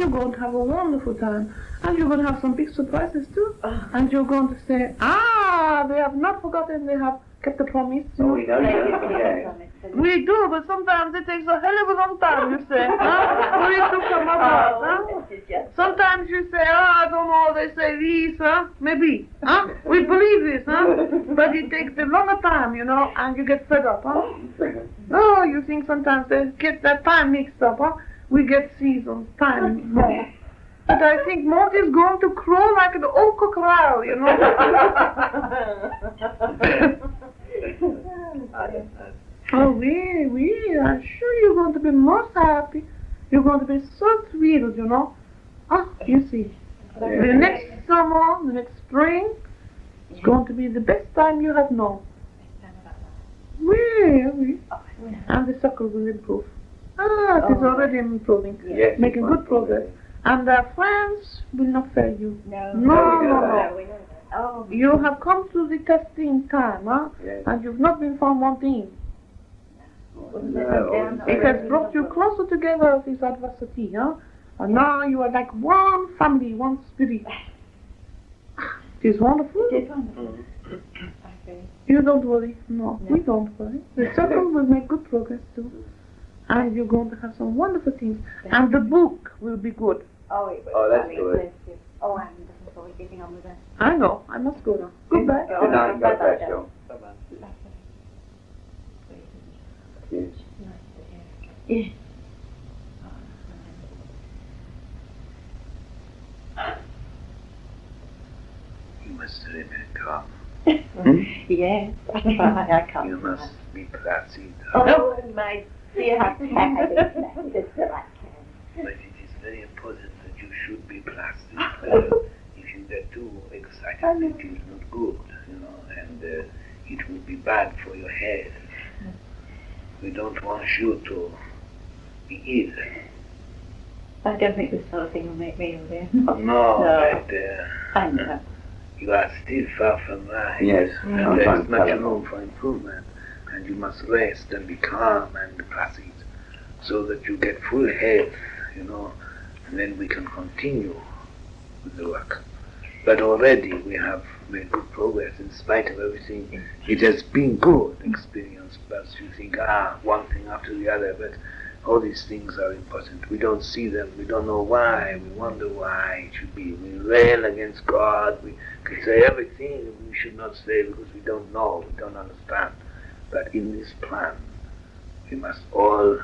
you're going to have a wonderful time. And you're going to have some big surprises too. And you're going to say, they have not forgotten, they have kept the promise. Oh, we know you. We do, but sometimes it takes a hell of a long time, you say, for it to come about, Sometimes you say, I don't know, they say this, maybe, we believe this, but it takes a longer time, and you get fed up, Oh, you think sometimes they get that time mixed up, We get seasons, time, more. But I think Mort is going to crow like an old crocodile, Oh, we are sure you're going to be most happy. You're going to be so thrilled, you see. The next summer, the next spring, it's going to be the best time you have known. Oui. And the circle will improve. It is already improving. Yes, making good progress. And our friends will not fail you. No. Oh, you have come to the testing time, Yes. And you've not been found wanting. No. It has brought you closer together, this adversity, And now you are like one family, one spirit. It is wonderful. It is wonderful. You don't worry. No, we don't worry. The circle will make good progress too. And you're going to have some wonderful things. And the book will be good. Oh, it will. Oh, that's good. Oh, I'm looking forward to getting on with it. I know. I must go now. Goodbye. Good night. God bless you. Yes. Yeah. You must remain calm. Yes, I try. I can't. You must be placid. Oh, my dear, how can I be placid so I can? But it is very important that you should be placid. If you get too excited, it is not good, and it will be bad for your health. We don't want you to be ill. I don't think this sort of thing will make me ill, dear. No, but I know. you are still far from right. Yes. And there is much room for improvement. And you must rest and be calm and placid so that you get full health, and then we can continue with the work. But already we have made good progress in spite of everything. It has been good experience, but you think, one thing after the other, but all these things are important. We don't see them, we don't know why, we wonder why it should be. We rail against God, we can say everything we should not say because we don't know, we don't understand. But in this plan, we must all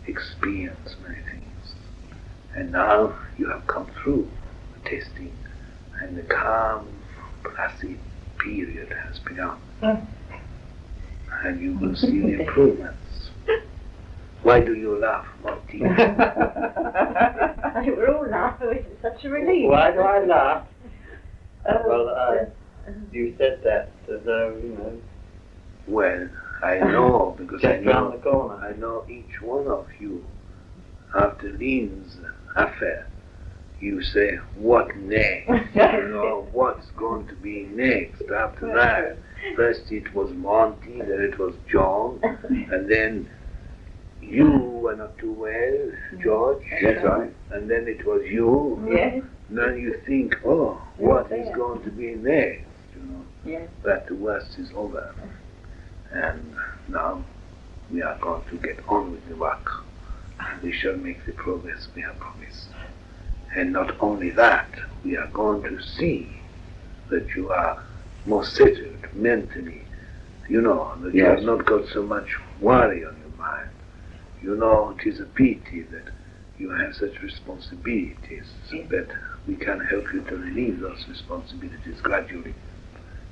experience many things. And now you have come through the testing, and the calm, placid period has begun. And you will see the improvements. Why do you laugh, Monty? I think we're all laughing. It's such a relief. Why do I laugh? Well, you said that as though, Well, I know, because I just round the corner. I know each one of you. After Lynn's affair, you say, what next? What's going to be next after that? First it was Monty, then it was John, and then you were not too well, George. That's right. And then it was you. Yes. Then you think, what is going to be next? Yes. But the worst is over. And now we are going to get on with the work. And we shall make the progress we have promised. And not only that, we are going to see that you are more settled mentally. That you have not got so much worry on your mind. It is a pity that you have such responsibilities, but we can help you to relieve those responsibilities gradually.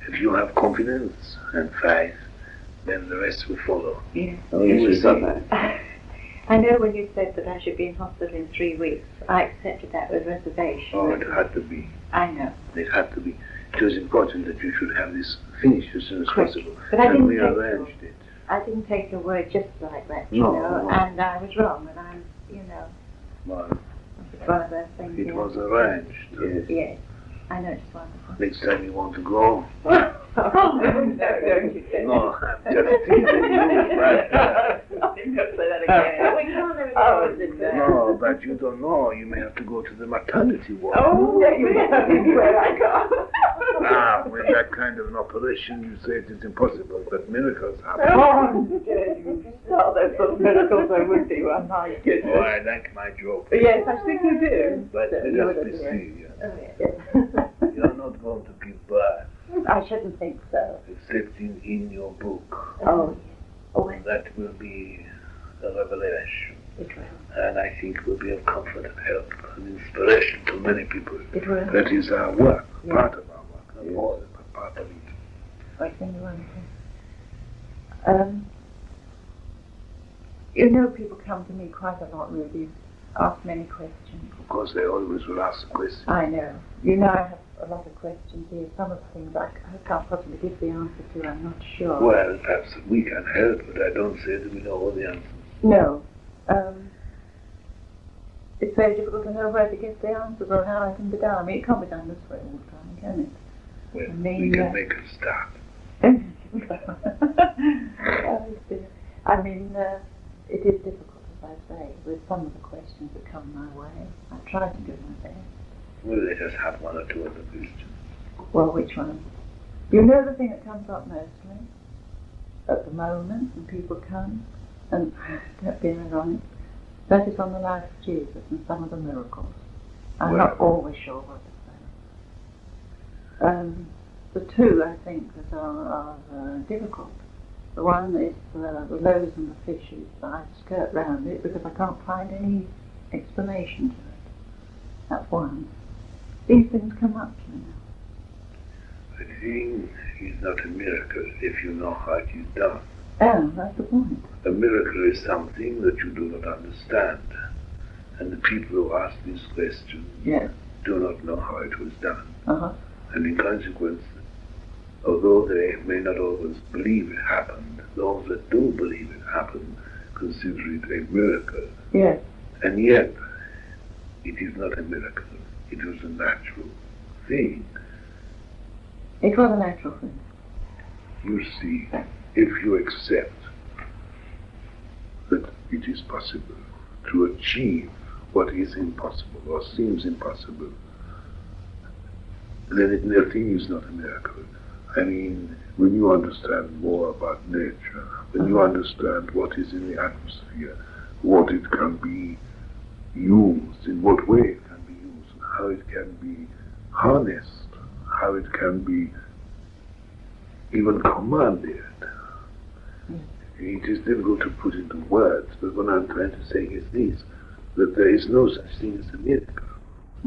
If you have confidence and faith, then the rest will follow. Yeah. Oh, yes, we've got that. I know when you said that I should be in hospital in 3 weeks, I accepted that with reservation. Oh, it had to be. I know. It had to be. It was important that you should have this finished as soon as possible. But I and didn't we take arranged it. I didn't take your word just like that, No. and I was wrong, and I'm, Well, it's one of those things. it was arranged. Yes. Yes, I know it's wonderful. Next time you want to go. No, don't you say No, I'm just teasing you. But, I didn't say that that again. We can't have it all in there. No, but you don't know. You may have to go to the maternity ward. Oh, there you go. Where I go. With that kind of an operation, you say it is impossible, but miracles happen. Oh, oh, those sort of miracles I would do. Oh, my goodness. Oh, I like my joke. Yes, I think you do. But just be serious. You're not going to give birth, I shouldn't think so. except in your book. Oh, yes. Oh, That will be a revelation. it will. And I think will be of comfort and help and inspiration to many people. It will. That is our work, Yeah. part of our work, not all, but part of it. I think you understand. You know, people come to me quite a lot, really, ask many questions. Of course, they always will ask questions. I know. You know, I have a lot of questions here. Some of the things I can't possibly give the answer to, I'm not sure. Well, perhaps we can help, but I don't say that we know all the answers. No. It's very difficult to know where to get the answers or how it can be done. I mean, it can't be done this way all the time, can it? Well, I mean, we can make a start. Oh, dear. I mean, it is difficult, as I say, with some of the questions that come my way. I try to do my best. Well, let us have one or two other questions. Well, which one? You know the thing that comes up mostly at the moment when people come, and don't be ironic, that is on the life of Jesus and some of the miracles. I'm not always sure what to say. The two, I think, that are difficult. The one is the loaves and the fishes. I skirt round it because I can't find any explanation to it. That's one. These things come up to me now. A thing is not a miracle if you know how it is done. Oh, that's the point. A miracle is something that you do not understand. And the people who ask these questions Yes. do not know how it was done. Uh-huh. And in consequence, although they may not always believe it happened, those that do believe it happened consider it a miracle. Yes. And yet, it is not a miracle. It was a natural thing. It was a natural thing. You see, if you accept that it is possible to achieve what is impossible or seems impossible, then nothing is not a miracle. I mean, when you understand more about nature, when you understand what is in the atmosphere, what it can be used, in what way it can be used, and how it can be harnessed, how it can be even commanded. It is difficult to put into words, but what I'm trying to say is this, that there is no such thing as a miracle,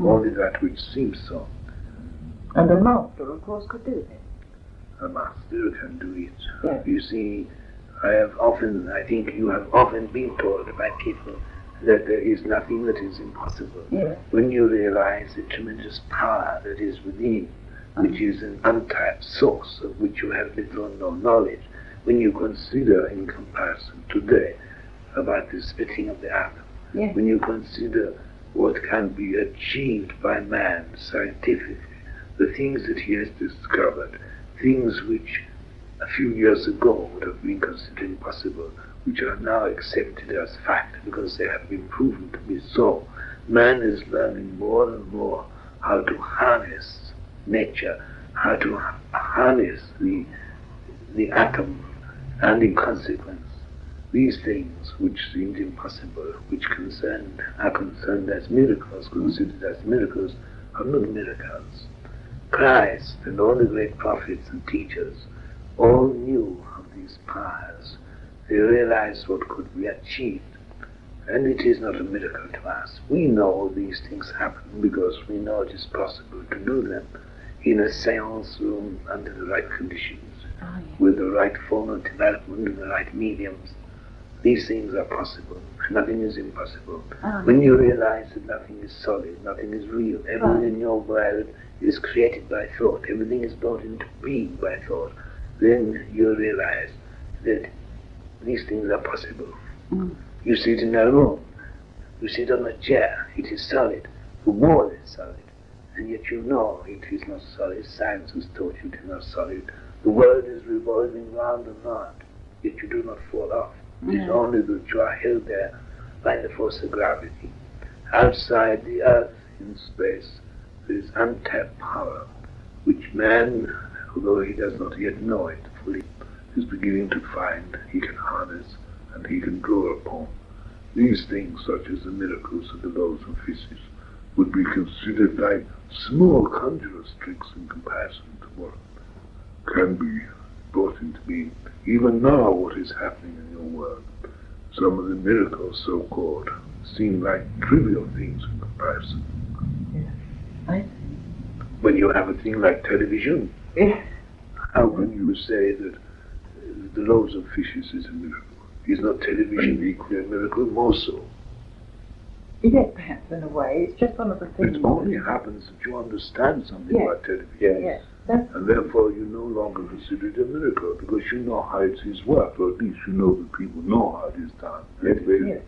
only that which seems so. And a master, of course, could do it. A master can do it. Yes. You see, I think you have often been told by people that there is nothing that is impossible. Yes. When you realize the tremendous power that is within, which is an untapped source of which you have little or no knowledge, when you consider in comparison today about the splitting of the atom, Yes. when you consider what can be achieved by man scientifically, the things that he has discovered, things which a few years ago would have been considered impossible, which are now accepted as fact because they have been proven to be so. Man is learning more and more how to harness nature, how to harness the atom, and in consequence, these things which seemed impossible, which are concerned as miracles, considered as miracles, are not miracles. Christ and all the great prophets and teachers all knew of these powers. They realized what could be achieved. And it is not a miracle to us. We know these things happen because we know it is possible to do them in a seance room under the right conditions, with the right form of development and the right mediums. These things are possible. Nothing is impossible. When you realize that nothing is solid, nothing is real, everything in your world is created by thought, everything is brought into being by thought, then you realize that these things are possible. You sit in a room, you sit on a chair, it is solid, the wall is solid, and yet you know it is not solid. Science has taught you it is not solid. The world is revolving round and round, yet you do not fall off. It is only that you are held there by the force of gravity. Outside the earth, in space, there is untapped power, which man, although he does not yet know it fully, is beginning to find he can harness and he can draw upon. These things, such as the miracles of the loaves and fishes, would be considered like small conjurer's tricks in comparison to what can be brought into being. Even now, what is happening in your world, some of the miracles, so-called, seem like trivial things in comparison. Yeah, I see. When you have a thing like television, Yeah. how can you say that the loaves of fishes is a miracle? Is not television equally a miracle? More so. Yes, perhaps in a way. It's just one of the things. It only happens that you understand something about television. Yes. That's And therefore you no longer consider it a miracle, because you know how it is worked, or at least you know that people know how it is done. Yes, please. yes.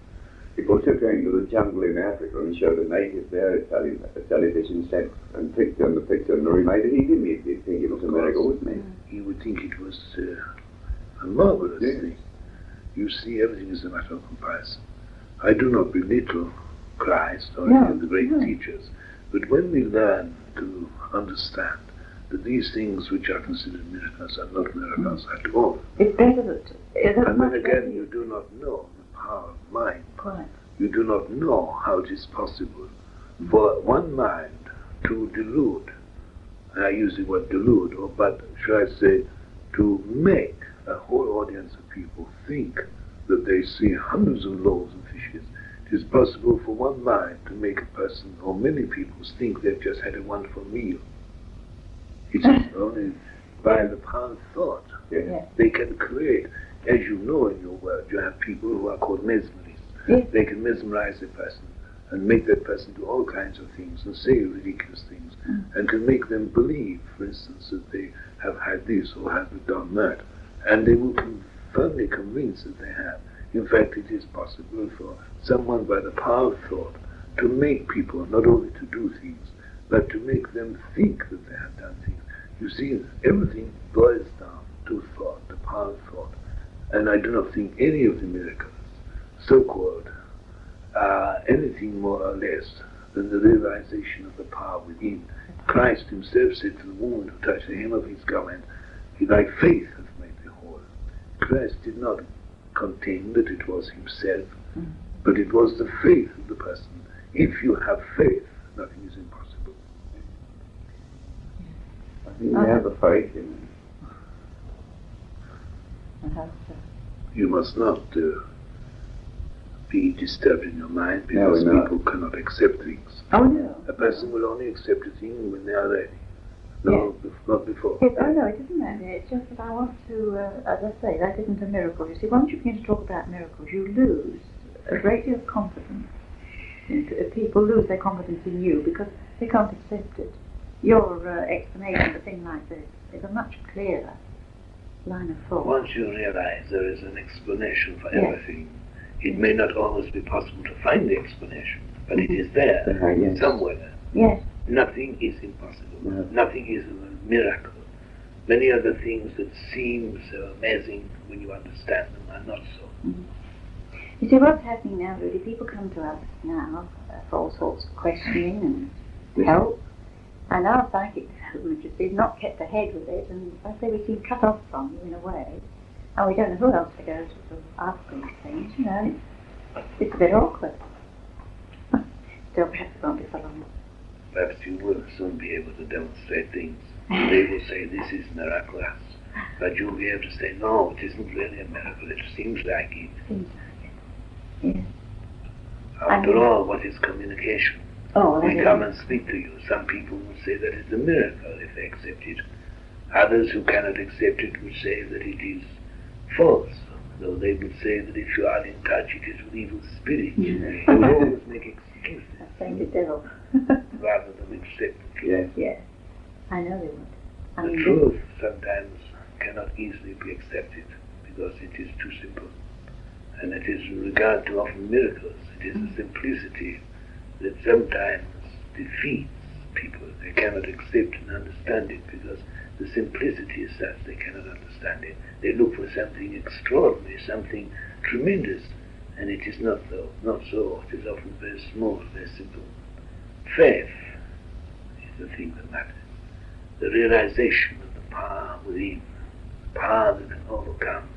People took going to the jungle in Africa and showed a native there a television set and picked on the picture and remade it. He didn't think it was a miracle, wouldn't He would think it was a marvelous thing. You see, everything is a matter of comparison. I do not belittle Christ or any of the great teachers, but when we learn to understand that these things which are considered miracles are not miracles at all, It's better that. and then again you do not know the power of mind. Quite. You do not know how it is possible for one mind to delude, and I use the word delude, but should I say, to make a whole audience of people think that they see hundreds of loaves and fishes. It is possible for one mind to make a person, or many people, think they've just had a wonderful meal. It is only by the power of thought. They can create, as you know in your world, you have people who are called mesmerists. They can mesmerize a person and make that person do all kinds of things and say ridiculous things and can make them believe, for instance, that they have had this or have done that, and they will be firmly convinced that they have. In fact, it is possible for someone by the power of thought to make people not only to do things, but to make them think that they have done things. You see, everything boils down to thought, the power of thought. And I do not think any of the miracles, so-called, are anything more or less than the realization of the power within. Christ himself said to the woman who touched the hem of his garment, "Thy faith hath made thee whole." Christ did not contend that it was himself, but it was the faith of the person. If you have faith, nothing is impossible. I think you have a faith in it. You must not be disturbed in your mind, because people cannot accept things. Oh, no. A person will only accept a thing when they are ready. No, not before. Yes, oh no, it isn't that. It's just that I want to, as I say, that isn't a miracle. You see, once you begin to talk about miracles, you lose a great deal of confidence. People lose their confidence in you because they can't accept it. Your explanation of a thing like this is a much clearer line of thought. Once you realize there is an explanation for everything, it may not always be possible to find the explanation, but it is there, somewhere. Yes. Nothing is impossible. Nothing is a miracle. Many of the things that seem so amazing when you understand them are not so. You see, what's happening now, really, people come to us now for all sorts of questioning and help, and our psychic development, you see, is not kept ahead with it, and I say we seem cut off from you in a way, and we don't know who else to go to sort of ask these things, you know, it's a bit awkward. Still, perhaps it won't be for long. Perhaps you will soon be able to demonstrate things. They will say this is miraculous, but you'll be able to say, no, it isn't really a miracle, it seems like it. Seems like it. Yes. After all, what is communication? Oh, We come and speak to you. Some people will say that it's a miracle if they accept it. Others who cannot accept it will say that it is false, though they will say that if you are in touch, it is with evil spirits. They will always make excuses. Thank the devil. Rather than accept the truth. Yes. I know they would. The truth sometimes cannot easily be accepted because it is too simple. And it is in regard to often miracles. It is the simplicity that sometimes defeats people. They cannot accept and understand it because the simplicity is such they cannot understand it. They look for something extraordinary, something tremendous, and it is not so. It is often very small, very simple. Faith is the thing that matters. The realization of the power within, the power that can overcome.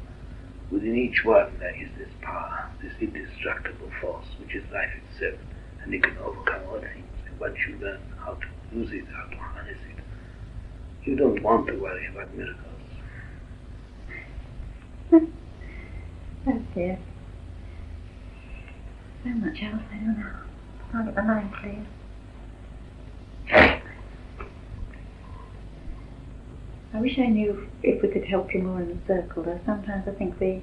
Within each one there is this power, this indestructible force, which is life itself, and it can overcome all things. And once you learn how to use it, how to harness it, you don't want to worry about miracles. Oh dear. So much else, I don't know. Can't get my mind clear. I wish I knew if we could help you more in the circle, though sometimes I think we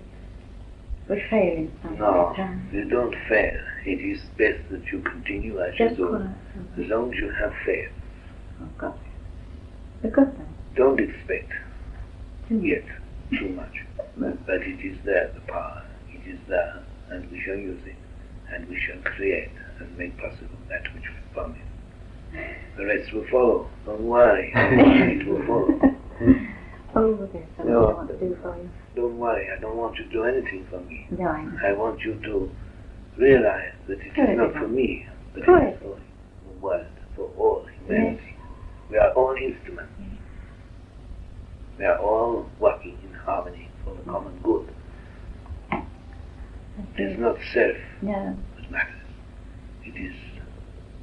fail in some No, times. you don't fail. It is best that you continue as you Just do, quiet. as long as you have faith. Oh God. We're good then. Don't expect Too yet too much, but it is there, the power. It is there, and we shall use it, and we shall create and make possible that which we promise. The rest will follow. Don't worry. It will follow. Oh, there's so much I want to do for you. Don't worry. I don't want you to do anything for me. No, I know. I want you to realize that it is not for me, but For it is for the world, for all humanity. We are all instruments. We are all working in harmony for the common good. It is not self No. that matters. It is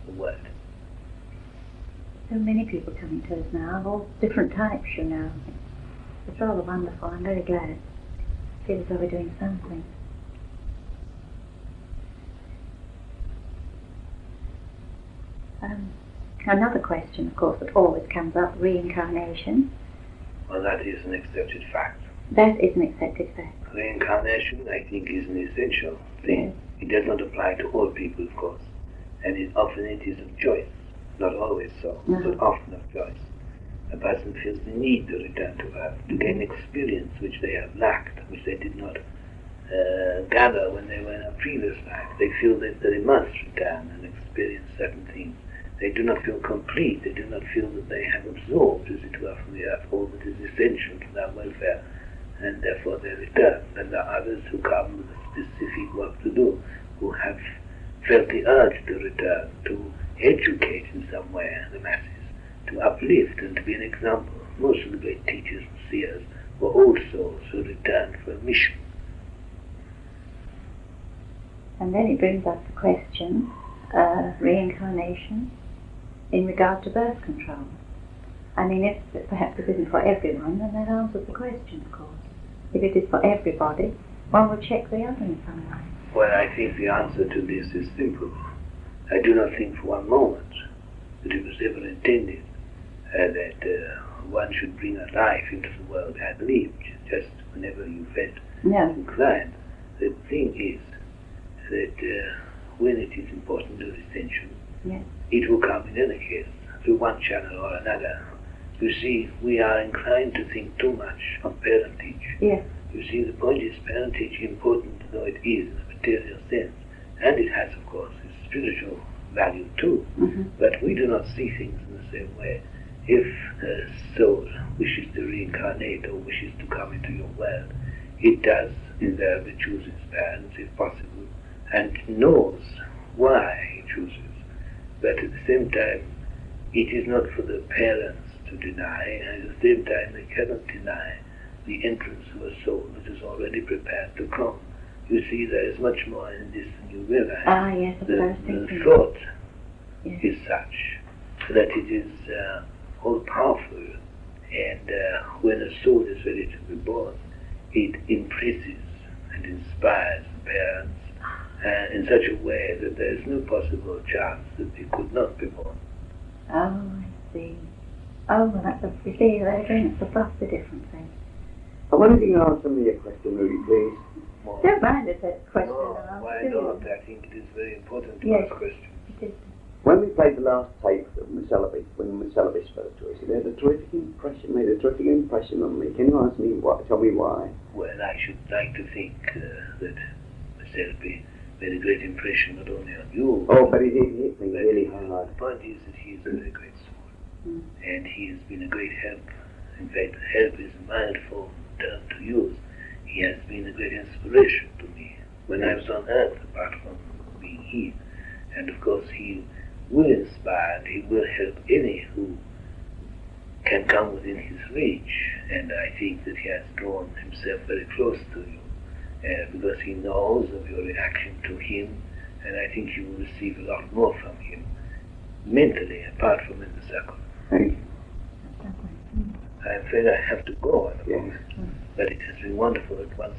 the world. So many people coming to us now, of all different types, you know. It's rather wonderful. I'm very glad. I feel as though we're doing something. Another question, of course, that always comes up, reincarnation. Well, that is an accepted fact. That is an accepted fact. Reincarnation, I think, is an essential thing. It does not apply to all people, of course, and often it is of choice. Not always so, but often of choice. A person feels the need to return to Earth, to gain experience which they have lacked, which they did not gather when they were in a previous life. They feel that they must return and experience certain things. They do not feel complete. They do not feel that they have absorbed, as it were, from the Earth all that is essential to their welfare, and therefore they return. And there are others who come with a specific work to do, who have felt the urge to return, to educate in some way the masses, to uplift and to be an example. Most of the great teachers and seers were old souls who returned for a mission. And then it brings up the question, reincarnation, in regard to birth control. I mean, if perhaps it isn't for everyone, then that answers the question, of course. If it is for everybody, one will check the other in some way. Well, I think the answer to this is simple. I do not think for one moment that it was ever intended that one should bring a life into the world ad-lib, just whenever you felt inclined. The thing is that when it is important or essential, it will come in any case, through one channel or another. You see, we are inclined to think too much of parentage. Yes. You see, the point is parentage, important though it is in a material sense, and it has, of course, its spiritual value too, but we do not see things in the same way. If a soul wishes to reincarnate or wishes to come into your world, it does invariably choose its parents, if possible, and knows why it chooses. But at the same time, it is not for the parents to deny, and at the same time they cannot deny the entrance of a soul that is already prepared to come. You see, there is much more in this than you realize. Ah, yes, of course. The thought is such that it is all-powerful, and when a soul is ready to be born, it impresses and inspires the parents in such a way that there is no possible chance that they could not be born. Oh, I see. Oh, well, that's you see, there again, it's a vastly different thing. I wonder if you can answer me a question, Rudy, please. Don't mind if it's a question. No, why not? I think it is very important to ask questions. It is. When we played the last tape of Macellaby, when Macellaby spoke to us, it made a terrific impression on me. Can you ask me tell me why? Well, I should like to think that Macellaby made a great impression not only on you. Oh, but it hit me really hard. The point is that he is a very great soul, and he has been a great help. In fact, help is a mild form term to use. He has been a great inspiration to me, lives on earth apart from being here. And of course he will inspire and he will help any who can come within his reach. And I think that he has drawn himself very close to you because he knows of your reaction to him, and I think you will receive a lot more from him mentally apart from in the circle. Thank you. I'm afraid I have to go, Yes. but it has been wonderful at once.